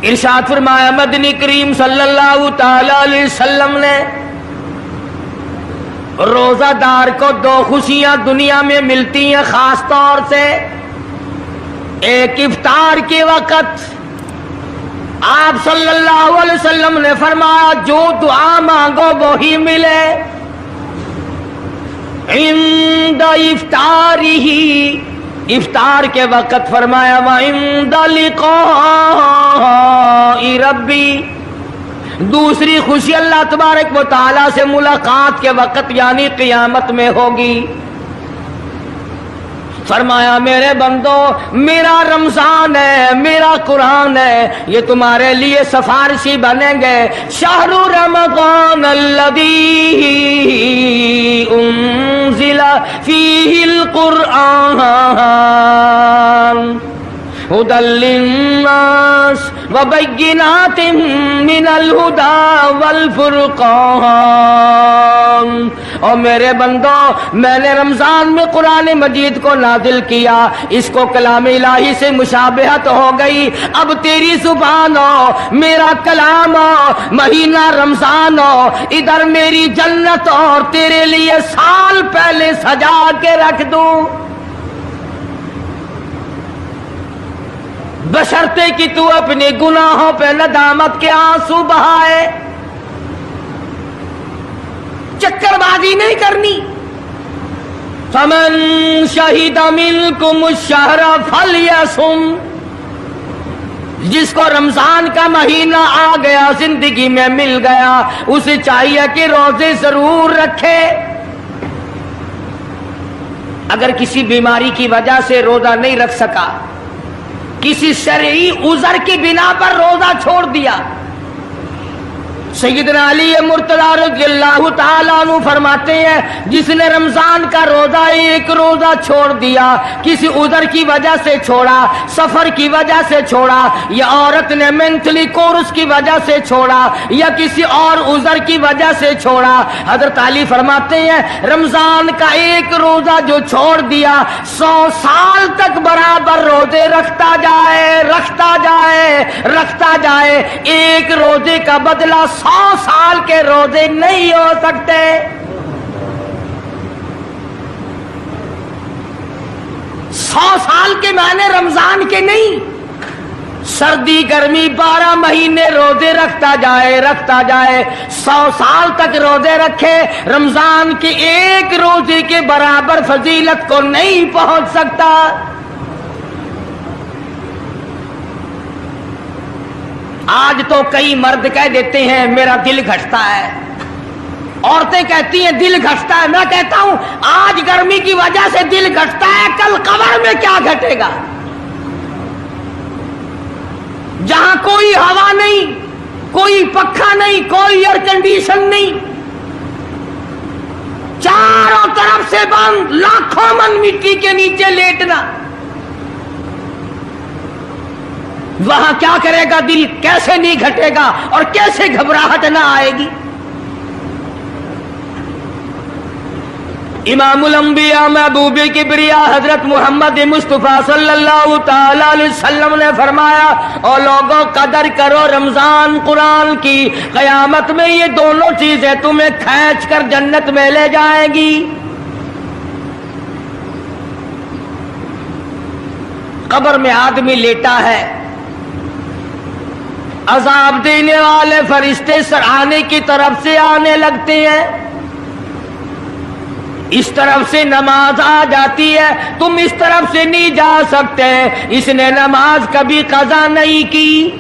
ارشاد فرمایا مدنی کریم صلی اللہ تعالی علیہ وسلم نے روزہ دار کو دو خوشیاں دنیا میں ملتی ہیں خاص طور سے. ایک افطار کے وقت آپ صلی اللہ علیہ وسلم نے فرمایا جو دعا مانگو وہی ملے. عند افطارہ، افطار کے وقت فرمایا وعند لقاء ربی. دوسری خوشی اللہ تبارک و تعالی سے ملاقات کے وقت یعنی قیامت میں ہوگی. فرمایا میرے بندو میرا رمضان ہے، میرا قرآن ہے، یہ تمہارے لیے سفارشی بنیں گے. شہر رمضان الذی انزل فیہ القرآن ہدی للناس وبینات من الہدی والفرقان. اور میرے بندو میں نے رمضان میں قرآن مجید کو نازل کیا، اس کو کلام الہی سے مشابہت ہو گئی. اب تیری زبان ہو، میرا کلام ہو، مہینہ رمضان ہو، ادھر میری جنت اور تیرے لیے سال پہلے سجا کے رکھ دوں. بشرطے کہ تو اپنے گناہوں پہ ندامت کے آنسو بہائے. چکر بازی نہیں کرنی. فمن شہد منکم الشہر فلیصم. جس کو رمضان کا مہینہ آ گیا، زندگی میں مل گیا، اسے چاہیے کہ روزے ضرور رکھے. اگر کسی بیماری کی وجہ سے روزہ نہیں رکھ سکا، کسی شرعی عذر کی بنا پر روزہ چھوڑ دیا، سیدنا علی مرتضی رضی اللہ تعالیٰ عنہ فرماتے ہیں جس نے رمضان کا روزہ ایک روزہ چھوڑ دیا، کسی عذر کی وجہ سے چھوڑا، سفر کی وجہ سے چھوڑا، یا عورت نے مینٹلی کورس کی وجہ سے چھوڑا، یا کسی اور عذر کی وجہ سے چھوڑا، حضرت علی فرماتے ہیں رمضان کا ایک روزہ جو چھوڑ دیا 100 سال تک برابر روزے رکھتا جائے، رکھتا جائے، رکھتا جائے. ایک روزے کا بدلہ 100 سال کے روزے نہیں ہو سکتے. سو سال کے معنی رمضان کے نہیں. سردی گرمی 12 مہینے روزے رکھتا جائے، رکھتا جائے، 100 سال تک روزے رکھے، رمضان کے ایک روزے کے برابر فضیلت کو نہیں پہنچ سکتا. آج تو کئی مرد کہہ دیتے ہیں میرا دل گھٹتا ہے، عورتیں کہتی ہیں دل گھٹتا ہے. میں کہتا ہوں آج گرمی کی وجہ سے دل گھٹتا ہے، کل قبر میں کیا گھٹے گا؟ جہاں کوئی ہوا نہیں، کوئی پنکھا نہیں، کوئی ایئر کنڈیشن نہیں، چاروں طرف سے بند، لاکھوں من مٹی کے نیچے لیٹنا، وہاں کیا کرے گا دل؟ کیسے نہیں گھٹے گا اور کیسے گھبراہٹ نہ آئے گی؟ امام الانبیاء محبوب کبریا حضرت محمد مصطفیٰ صلی اللہ تعالی علیہ وسلم نے فرمایا او لوگوں قدر کرو رمضان قرآن کی، قیامت میں یہ دونوں چیزیں تمہیں کھینچ کر جنت میں لے جائیں گی. قبر میں آدمی لیٹا ہے، عذاب دینے والے فرشتے سرانے کی طرف سے آنے لگتے ہیں، اس طرف سے نماز آ جاتی ہے، تم اس طرف سے نہیں جا سکتے، اس نے نماز کبھی قضا نہیں کی.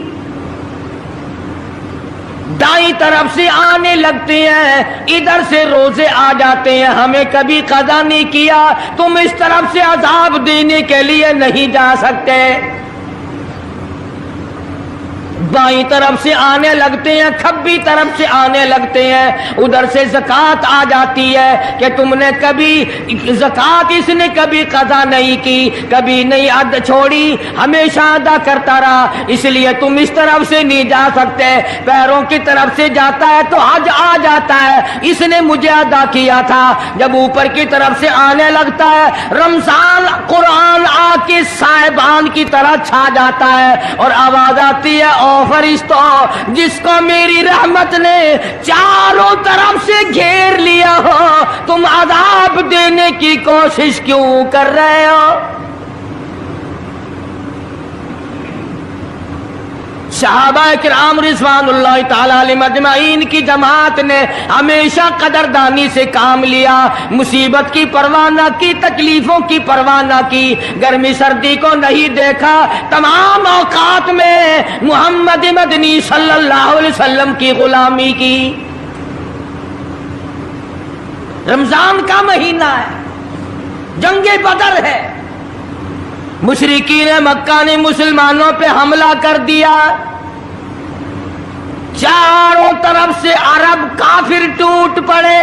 دائیں طرف سے آنے لگتے ہیں، ادھر سے روزے آ جاتے ہیں، ہمیں کبھی قضا نہیں کیا، تم اس طرف سے عذاب دینے کے لیے نہیں جا سکتے. بائیں طرف سے آنے لگتے ہیں، کھبی طرف سے آنے لگتے ہیں، ادھر سے زکوٰۃ آ جاتی ہے کہ تم نے کبھی زکوٰۃ اس نے کبھی قضا نہیں کی، کبھی نہیں ادا چھوڑی، ہمیشہ ادا کرتا رہا، اس لیے تم اس طرف سے نہیں جا سکتے. پیروں کی طرف سے جاتا ہے تو حج آ جاتا ہے، اس نے مجھے ادا کیا تھا. جب اوپر کی طرف سے آنے لگتا ہے، رمضان قرآن آ کے صاحبان کی طرح چھا جاتا ہے اور آواز آتی ہے او او فرشتوں جس کو میری رحمت نے چاروں طرف سے گھیر لیا ہو تم عذاب دینے کی کوشش کیوں کر رہے ہو؟ صحابہ کرام رضوان اللہ تعالی علیہم اجمعین کی جماعت نے ہمیشہ قدردانی سے کام لیا، مصیبت کی پرواہ نہ کی، تکلیفوں کی پرواہ نہ کی، گرمی سردی کو نہیں دیکھا، تمام اوقات میں محمد مدنی صلی اللہ علیہ وسلم کی غلامی کی۔ رمضان کا مہینہ ہے، جنگ بدر ہے، مشرکین مکہ نے مسلمانوں پہ حملہ کر دیا، چاروں طرف سے عرب کافر ٹوٹ پڑے،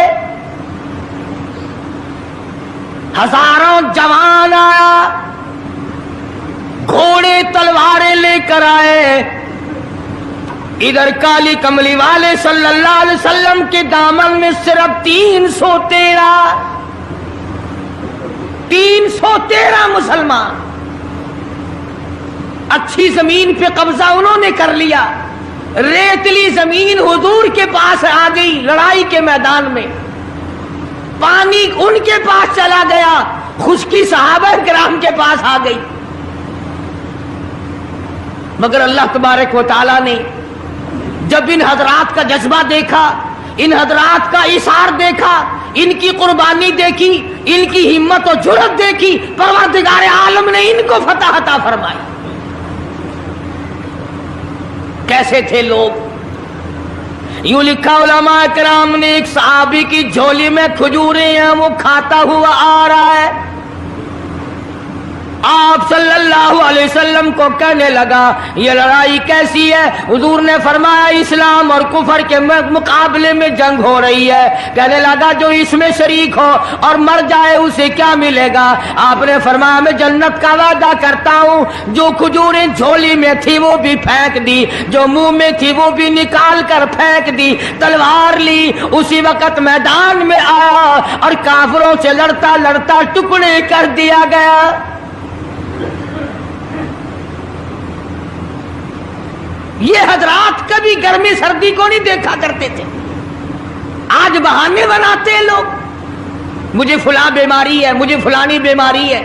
ہزاروں جوان آیا، گھوڑے تلواریں لے کر آئے، ادھر کالی کملی والے صلی اللہ علیہ وسلم کے دامن میں صرف 313 مسلمان، اچھی زمین پہ قبضہ انہوں نے کر لیا، ریتلی زمین حضور کے پاس آ گئی، لڑائی کے میدان میں پانی ان کے پاس چلا گیا، خشکی صحابہ کرام کے پاس آ گئی، مگر اللہ تبارک و تعالی نے جب ان حضرات کا جذبہ دیکھا، ان حضرات کا ایثار دیکھا، ان کی قربانی دیکھی، ان کی ہمت و جرأت دیکھی، پروردگار عالم نے ان کو فتح عطا فرمائی۔ کیسے تھے لوگ؟ یوں لکھا علماء کرام نے، ایک صحابی کی جھولی میں کھجوریں ہیں، وہ کھاتا ہوا آ رہا ہے، آپ صلی اللہ علیہ وسلم کو کہنے لگا یہ لڑائی کیسی ہے؟ حضور نے فرمایا اسلام اور کفر کے مقابلے میں جنگ ہو رہی ہے۔ کہنے لگا جو اس میں شریک ہو اور مر جائے اسے کیا ملے گا؟ آپ نے فرمایا میں جنت کا وعدہ کرتا ہوں۔ جو کھجوریں جھولی میں تھی وہ بھی پھینک دی، جو منہ میں تھی وہ بھی نکال کر پھینک دی، تلوار لی، اسی وقت میدان میں آیا اور کافروں سے لڑتا لڑتا ٹکڑے کر دیا گیا۔ یہ حضرات کبھی گرمی سردی کو نہیں دیکھا کرتے تھے، آج بہانے بناتے ہیں لوگ، مجھے فلاں بیماری ہے، مجھے فلانی بیماری ہے۔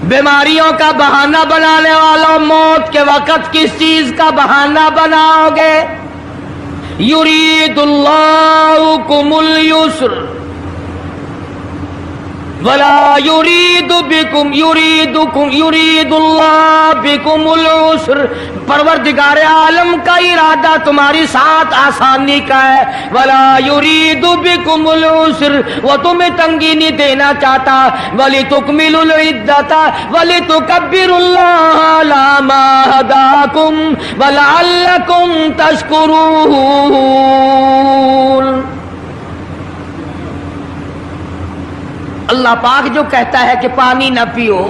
بیماریوں کا بہانہ بنانے والوں، موت کے وقت کس چیز کا بہانہ بناؤ گے؟ یرید اللہ بکم اليسر ولا یرید اللہ بکم العسر۔ پروردگار عالم کا ارادہ تمہاری ساتھ آسانی کا ہے، ولا یرید بکم العسر، وہ تمہیں تنگی نہیں دینا چاہتا، وَلِتُكْمِلُوا الْعِدَّةَ وَلِتُكَبِّرُوا اللَّهَ عَلَىٰ مَا هَدَاكُمْ وَلَعَلَّكُمْ تَشْكُرُونَ۔ اللہ پاک جو کہتا ہے کہ پانی نہ پیو،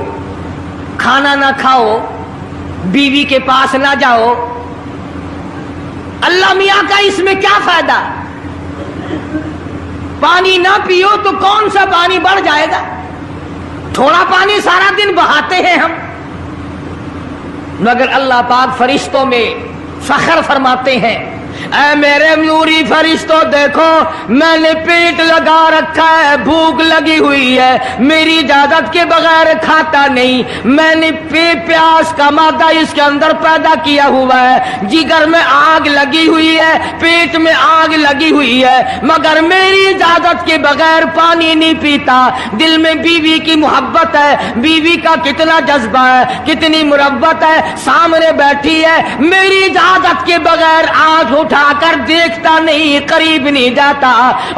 کھانا نہ کھاؤ، بیوی کے پاس نہ جاؤ، اللہ میاں کا اس میں کیا فائدہ؟ پانی نہ پیو تو کون سا پانی بڑھ جائے گا؟ تھوڑا پانی سارا دن بہاتے ہیں ہم، مگر اللہ پاک فرشتوں میں فخر فرماتے ہیں، اے میرے نوری فرشتوں دیکھو میں نے پیٹ لگا رکھا ہے، بھوک لگی ہوئی ہے، میری اجازت کے بغیر کھاتا نہیں، میں نے پیاس کا مادہ اس کے اندر پیدا کیا ہوا ہے، جگر میں آگ لگی ہوئی ہے، پیٹ میں آگ لگی ہوئی ہے، مگر میری اجازت کے بغیر پانی نہیں پیتا۔ دل میں بیوی کی محبت ہے، بیوی کا کتنا جذبہ ہے، کتنی مربت ہے، سامنے بیٹھی ہے، میری اجازت کے بغیر آنکھ اٹھا کر دیکھتا نہیں، قریب نہیں جاتا۔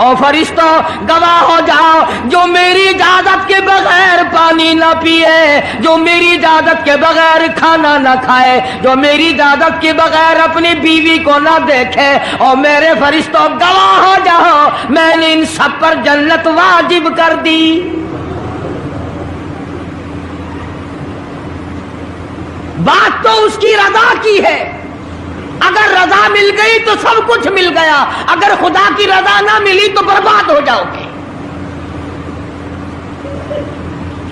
اور فرشتوں گواہ ہو جاؤ، جو میری اجازت کے بغیر پانی نہ پیے، جو میری اجازت کے بغیر کھانا نہ کھائے، جو میری اجازت کے بغیر اپنی بیوی کو نہ دیکھے، اور میرے فرشتوں گواہ ہو جاؤ میں نے ان سب پر جنت واجب کر دی۔ بات تو اس کی رضا کی ہے، اگر رضا مل گئی تو سب کچھ مل گیا، اگر خدا کی رضا نہ ملی تو برباد ہو جاؤ گے۔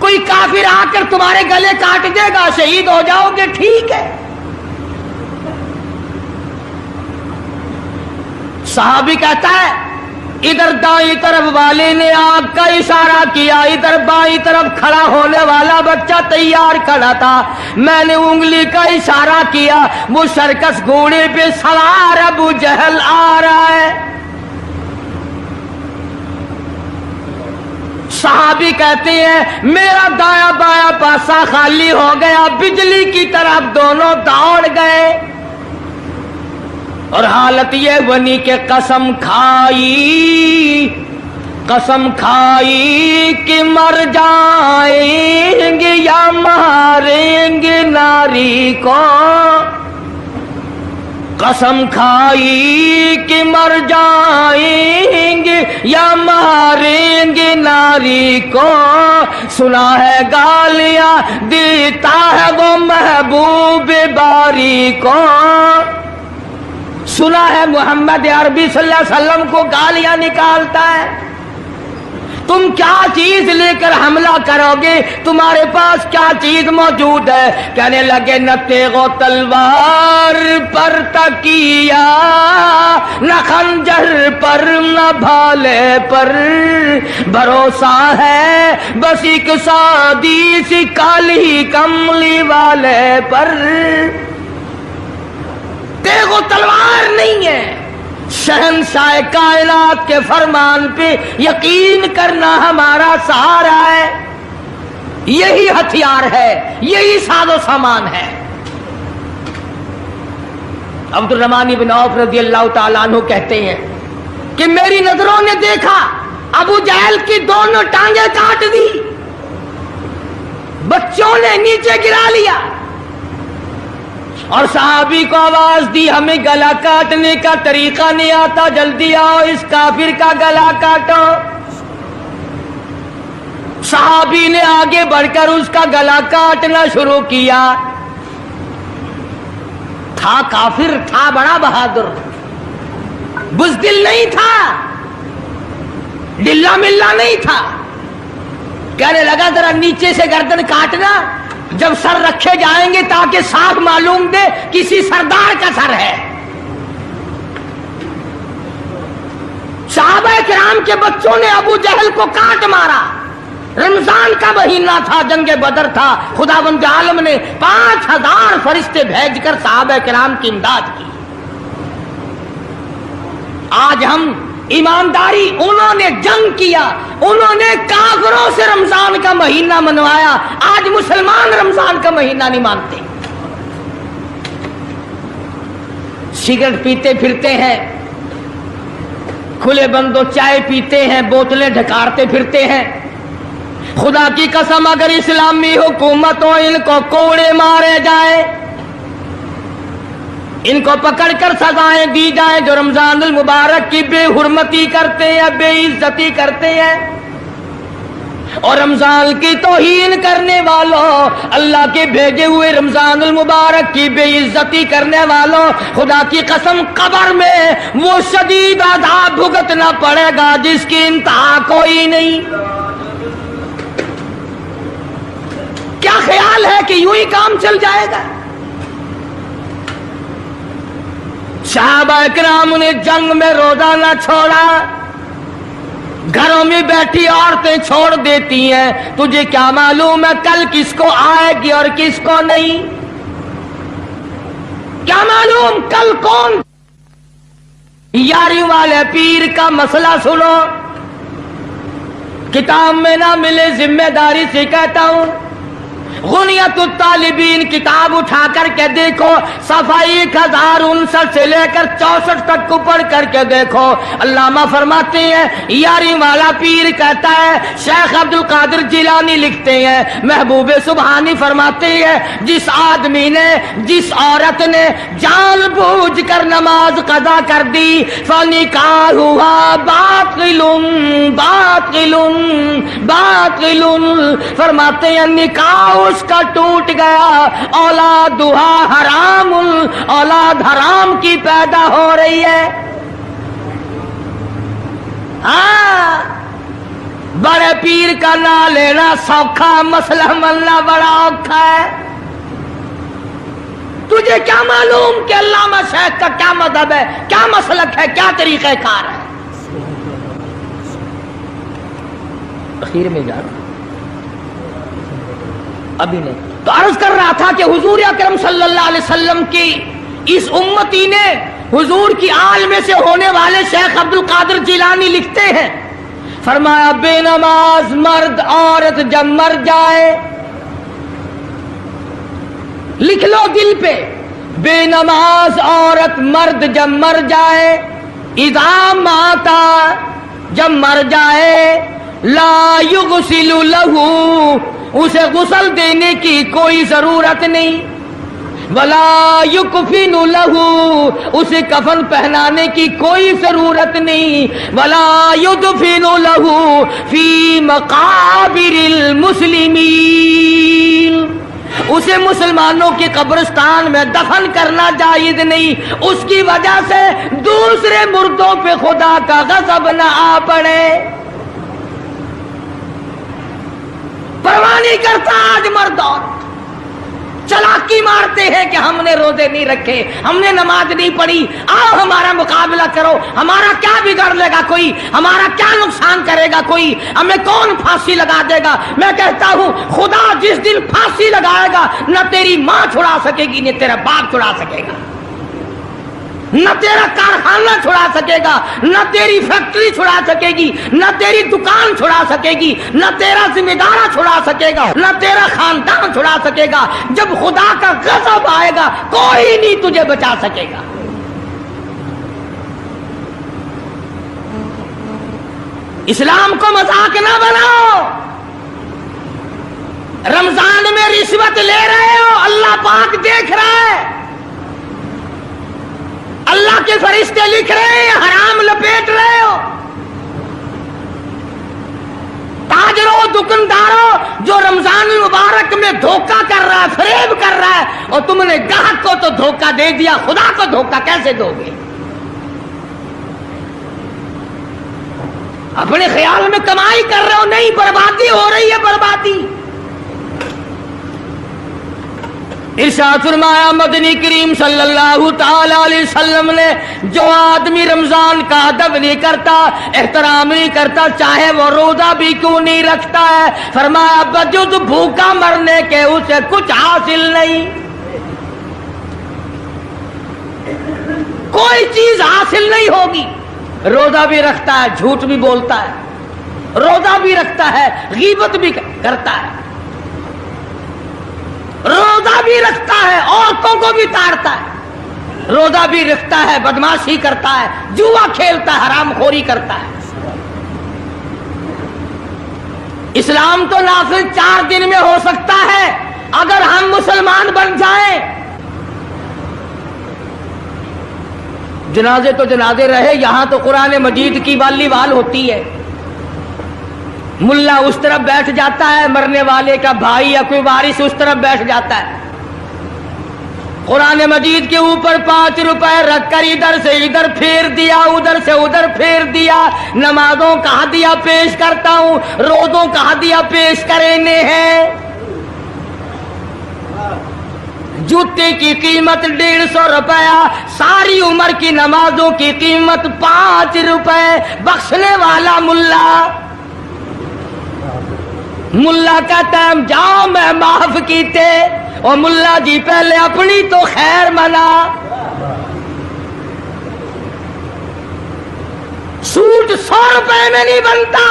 کوئی کافر آ کر تمہارے گلے کاٹ دے گا، شہید ہو جاؤ گے، ٹھیک ہے۔ صحابی کہتا ہے ادھر دائیں طرف والے نے آنکھ کا اشارہ کیا، ادھر بائیں طرف کھڑا ہونے والا بچہ تیار کھڑا تھا، میں نے انگلی کا اشارہ کیا، وہ سرکس گھوڑے پہ سوار ابو جہل آ رہا ہے۔ صحابی کہتے ہیں میرا دایاں بایاں پاسا خالی ہو گیا، بجلی کی طرف دونوں دوڑ گئے، اور حالت یہ بنی کہ قسم کھائی کہ مر جائیں گے یا ماریں گے ناری کو، قسم کھائی کہ مر جائیں گے یا ماریں گے ناری کو، سنا ہے گالیاں دیتا ہے وہ محبوب باری کو، سنا ہے محمد عربی صلی اللہ علیہ وسلم کو گالیاں نکالتا ہے، تم کیا چیز لے کر حملہ کرو گے، تمہارے پاس کیا چیز موجود ہے؟ کہنے لگے نہ تیغ و تلوار پر تکیا، نہ خنجر پر نہ بھالے پر، بھروسہ ہے بس ایک سادی سی کالی کملی والے پر، تیغ و تلوار نہیں ہے، شہنشاہ کائنات کے فرمان پہ یقین کرنا ہمارا سہارا ہے، یہی ہتھیار ہے، یہی ساز و سامان ہے۔ عبد الرحمن بن عوف رضی اللہ تعالیٰ عنہ کہتے ہیں کہ میری نظروں نے دیکھا ابو جہل کی دونوں ٹانگیں کاٹ دی، بچوں نے نیچے گرا لیا، اور صحابی کو آواز دی ہمیں گلا کاٹنے کا طریقہ نہیں آتا، جلدی آؤ اس کافر کا گلا کاٹو۔ صحابی نے آگے بڑھ کر اس کا گلا کاٹنا شروع کیا، تھا کافر، تھا بڑا بہادر، بزدل نہیں تھا، ڈلا ملا نہیں تھا، کہنے لگا ذرا نیچے سے گردن کاٹنا، جب سر رکھے جائیں گے تاکہ صاف معلوم دے کسی سردار کا سر ہے۔ صحابہ کرام کے بچوں نے ابو جہل کو کاٹ مارا، رمضان کا مہینہ تھا، جنگ بدر تھا، خداوند عالم نے 5000 فرشتے بھیج کر صحابہ کرام کی امداد کی۔ آج ہم ایمانداری، انہوں نے جنگ کیا، انہوں نے کافروں سے رمضان کا مہینہ منوایا، آج مسلمان رمضان کا مہینہ نہیں مانتے، سگریٹ پیتے پھرتے ہیں، کھلے بندوں چائے پیتے ہیں، بوتلیں ڈھکارتے پھرتے ہیں۔ خدا کی قسم اگر اسلامی حکومت ہو ان کو کوڑے مارے جائیں، ان کو پکڑ کر سزائیں دی جائیں جو رمضان المبارک کی بے حرمتی کرتے ہیں، بے عزتی کرتے ہیں، اور رمضان کی توہین کرنے والوں، اللہ کے بھیجے ہوئے رمضان المبارک کی بے عزتی کرنے والوں، خدا کی قسم قبر میں وہ شدید عذاب بھگتنا پڑے گا جس کی انتہا کوئی نہیں۔ کیا خیال ہے کہ یوں ہی کام چل جائے گا؟ صحابہ کرام نے جنگ میں روزہ نہ چھوڑا، گھروں میں بیٹھی عورتیں چھوڑ دیتی ہیں، تجھے کیا معلوم ہے کل کس کو آئے گی اور کس کو نہیں؟ کیا معلوم کل کون؟ یاری والے پیر کا مسئلہ سنو، کتاب میں نہ ملے ذمہ داری سے کہتا ہوں، غنیت الطالبین کتاب اٹھا کر کے دیکھو، صفحہ 1059 سے لے کر 64 تک کو پڑھ کر کے دیکھو، علامہ فرماتے ہیں یاری والا پیر کہتا ہے، شیخ عبد القادر جیلانی لکھتے ہیں، محبوب سبحانی فرماتے ہیں، جس آدمی نے، جس عورت نے جان بوجھ کر نماز قضا کر دی، فنکاحها باطل باطل باطل، فرماتے ہیں نکاح اس کا ٹوٹ گیا، اولادھا حرام، اولاد حرام کی پیدا ہو رہی ہے۔ ہاں، بڑے پیر کا نام لینا سوکھا، مسئلہ ملنا بڑا اوکھا ہے۔ تجھے کیا معلوم کہ علامہ شیخ کا کیا مذہب ہے، کیا مسلک ہے، کیا طریقہ کار ہے؟ اخیر میں جا رہا ابھی نہیں تو عرض کر رہا تھا کہ حضور اکرم صلی اللہ علیہ وسلم کی اس امتی نے حضور کی آل میں سے ہونے والے شیخ عبد القادر جیلانی لکھتے ہیں، فرمایا بے نماز مرد عورت جب مر جائے، لکھ لو دل پہ، بے نماز عورت مرد جب مر جائے، اذا ماتا جب مر جائے، لا یغسل لہ اسے غسل دینے کی کوئی ضرورت نہیں، ولا یکفن لہ اسے کفن پہنانے کی کوئی ضرورت نہیں، ولا یدفن لہ فی مقابر المسلمین اسے مسلمانوں کے قبرستان میں دفن کرنا جائز نہیں، اس کی وجہ سے دوسرے مردوں پہ خدا کا غضب نہ آ پڑے۔ پرواہ نہیں کرتا آج مرد عورت، چلاکی مارتے ہیں کہ ہم نے روزے نہیں رکھے، ہم نے نماز نہیں پڑھی، آؤ ہمارا مقابلہ کرو، ہمارا کیا بگاڑ لے گا کوئی، ہمارا کیا نقصان کرے گا کوئی، ہمیں کون پھانسی لگا دے گا؟ میں کہتا ہوں خدا جس دن پھانسی لگائے گا نہ تیری ماں چھڑا سکے گی نہ تیرا باپ چھڑا سکے گا، نہ تیرا کارخانہ چھڑا سکے گا، نہ تیری فیکٹری چھڑا سکے گی، نہ تیری دکان چھڑا سکے گی، نہ تیرا ذمہ دارہ چھڑا سکے گا، نہ تیرا خاندان چھڑا سکے گا۔ جب خدا کا غضب آئے گا کوئی نہیں تجھے بچا سکے گا۔ اسلام کو مذاق نہ بناؤ۔ رمضان میں رشوت لے رہے ہو، اللہ پاک دیکھ رہا ہے، اللہ کے فرشتے لکھ رہے ہیں، حرام لپیٹ رہے ہو۔ تاجروں دکانداروں جو رمضان المبارک میں دھوکہ کر رہا ہے، فریب کر رہا ہے، اور تم نے گاہک کو تو دھوکہ دے دیا، خدا کو دھوکہ کیسے دو گے؟ اپنے خیال میں کمائی کر رہے ہو، نہیں، بربادی ہو رہی ہے، بربادی۔ ارشاد فرمایا مدنی کریم صلی اللہ تعالی علیہ وسلم نے، جو آدمی رمضان کا ادب نہیں کرتا، احترام نہیں کرتا، چاہے وہ روزہ بھی کیوں نہیں رکھتا ہے، فرمایا بجز بھوکا مرنے کے اسے کچھ حاصل نہیں، کوئی چیز حاصل نہیں ہوگی۔ روزہ بھی رکھتا ہے، جھوٹ بھی بولتا ہے، روزہ بھی رکھتا ہے، غیبت بھی کرتا ہے، روزہ بھی رکھتا ہے، عورتوں کو بھی تاڑتا ہے، روزہ بھی رکھتا ہے، بدماشی کرتا ہے، جوا کھیلتا ہے، حرام خوری کرتا ہے۔ اسلام تو نافذ 4 دن میں ہو سکتا ہے اگر ہم مسلمان بن جائیں۔ جنازے تو جنازے رہے، یہاں تو قرآن مجید کی والی وال ہوتی ہے، ملا اس طرف بیٹھ جاتا ہے، مرنے والے کا بھائی یا کوئی وارث اس طرف بیٹھ جاتا ہے، قرآن مجید کے اوپر 5 روپے رکھ کر ادھر سے ادھر پھیر دیا، ادھر سے ادھر پھیر دیا۔ نمازوں کا ہدیہ پیش کرتا ہوں، روزوں کا ہدیہ پیش کرنے ہیں۔ جوتے کی قیمت 150 روپیہ، ساری عمر کی نمازوں کی قیمت 5 روپے، بخشنے والا ملا۔ ملا کا ٹائم جاؤ میں معاف کیتے، اور ملا جی پہلے اپنی تو خیر منا۔ سوٹ 100 روپے میں نہیں بنتا،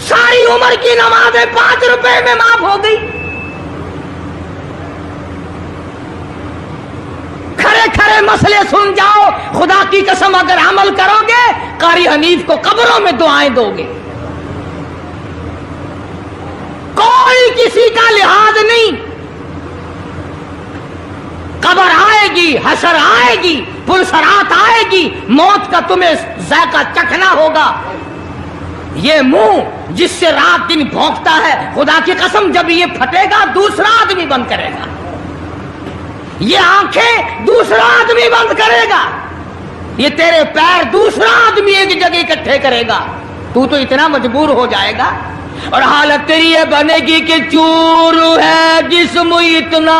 ساری عمر کی نمازیں 5 روپے میں معاف ہو گئی۔ کھڑے کھڑے مسئلے سن جاؤ، خدا کی قسم اگر عمل کرو گے قاری حنیف کو قبروں میں دعائیں دو گے، کوئی کسی کا لحاظ نہیں۔ قبر آئے گی، حشر آئے گی، پلسرات آئے گی، موت کا تمہیں ذائقہ چکھنا ہوگا۔ یہ منہ جس سے رات دن بھونکتا ہے، خدا کی قسم جب یہ پھٹے گا دوسرا آدمی بند کرے گا، یہ آنکھیں دوسرا آدمی بند کرے گا، یہ تیرے پیر دوسرا آدمی ایک جگہ اکٹھے کرے گا، تو اتنا مجبور ہو جائے گا اور حالت تیری یہ بنے گی کہ چور ہے جسم اتنا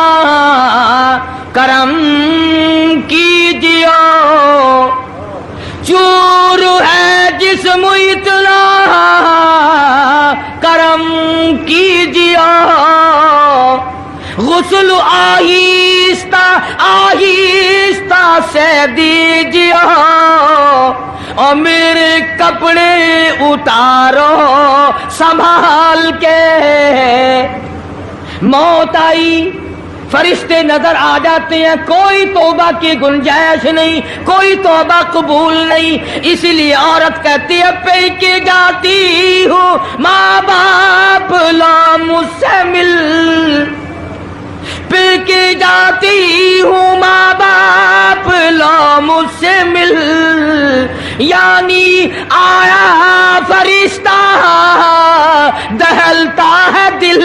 کرم کیجیے، چور ہے جسم اتنا کرم کیجیے، غسل آہستہ آہستہ سے دیجیے، اور میرے کپڑے اتارو سنبھال کے۔ موت آئی، فرشتے نظر آ جاتے ہیں، کوئی توبہ کی گنجائش نہیں، کوئی توبہ قبول نہیں، اسی لیے عورت کہتی ہے پہ کے جاتی ہوں ماں باپ لا مجھ سے مل، پہ کے جاتی ہوں ماں باپ لا مجھ سے مل، یعنی آیا فرشتہ دہلتا ہے دل،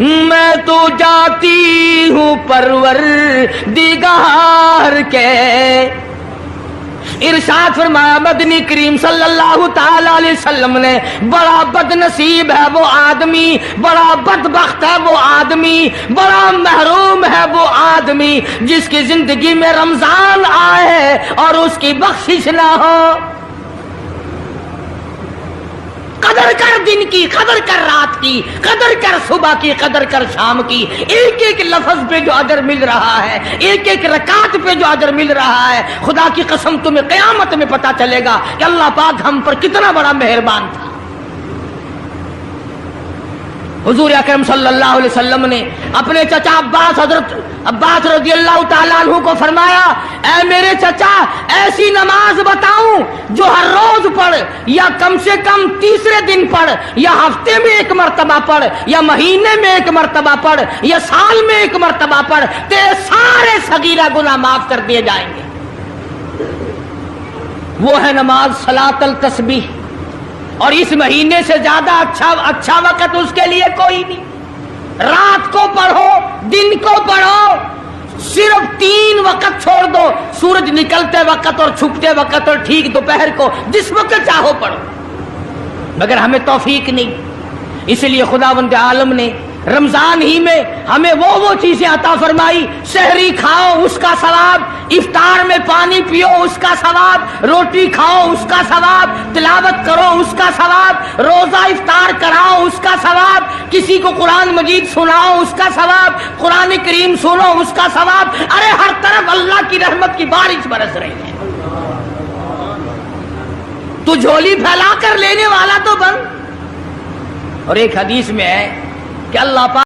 میں تو جاتی ہوں پروردگار کے۔ ارشاد فرمایا مدنی کریم صلی اللہ تعالی علیہ وسلم نے، بڑا بد نصیب ہے وہ آدمی، بڑا بدبخت ہے وہ آدمی، بڑا محروم ہے وہ آدمی جس کی زندگی میں رمضان آئے اور اس کی بخشش نہ ہو۔ قدر کر دن کی، قدر کر رات کی، قدر کر صبح کی، قدر کر شام کی، ایک ایک لفظ پہ جو اجر مل رہا ہے، ایک ایک رکعت پہ جو اجر مل رہا ہے، خدا کی قسم تمہیں قیامت میں پتا چلے گا کہ اللہ پاک ہم پر کتنا بڑا مہربان تھا۔ حضور اکرم صلی اللہ علیہ وسلم نے اپنے چچا عباس، حضرت عباس رضی اللہ تعالیٰ عنہ کو فرمایا، اے میرے چچا ایسی نماز بتاؤں جو ہر روز پڑھ، یا کم سے کم تیسرے دن پڑھ، یا ہفتے میں ایک مرتبہ پڑھ، یا مہینے میں ایک مرتبہ پڑھ، یا سال میں ایک مرتبہ پڑھ، تیرے سارے صغیرہ گناہ معاف کر دیے جائیں گے۔ وہ ہے نماز صلاۃ التسبیح، اور اس مہینے سے زیادہ اچھا وقت اس کے لیے کوئی نہیں۔ رات کو پڑھو، دن کو پڑھو، صرف 3 وقت چھوڑ دو، سورج نکلتے وقت اور چھپتے وقت اور ٹھیک دوپہر کو، جس وقت چاہو پڑھو، مگر ہمیں توفیق نہیں۔ اس لیے خداوند عالم نے رمضان ہی میں ہمیں وہ چیزیں عطا فرمائی، سحری کھاؤ اس کا ثواب، افطار میں پانی پیو اس کا ثواب، روٹی کھاؤ اس کا ثواب، تلاوت کرو اس کا ثواب، روزہ افطار کراؤ اس کا ثواب، کسی کو قرآن مجید سناؤ اس کا ثواب، قرآن کریم سنو اس کا ثواب۔ ارے ہر طرف اللہ کی رحمت کی بارش برس رہی ہے، تو جھولی پھیلا کر لینے والا تو بن۔ اور ایک حدیث میں ہے کہ اللہ پاک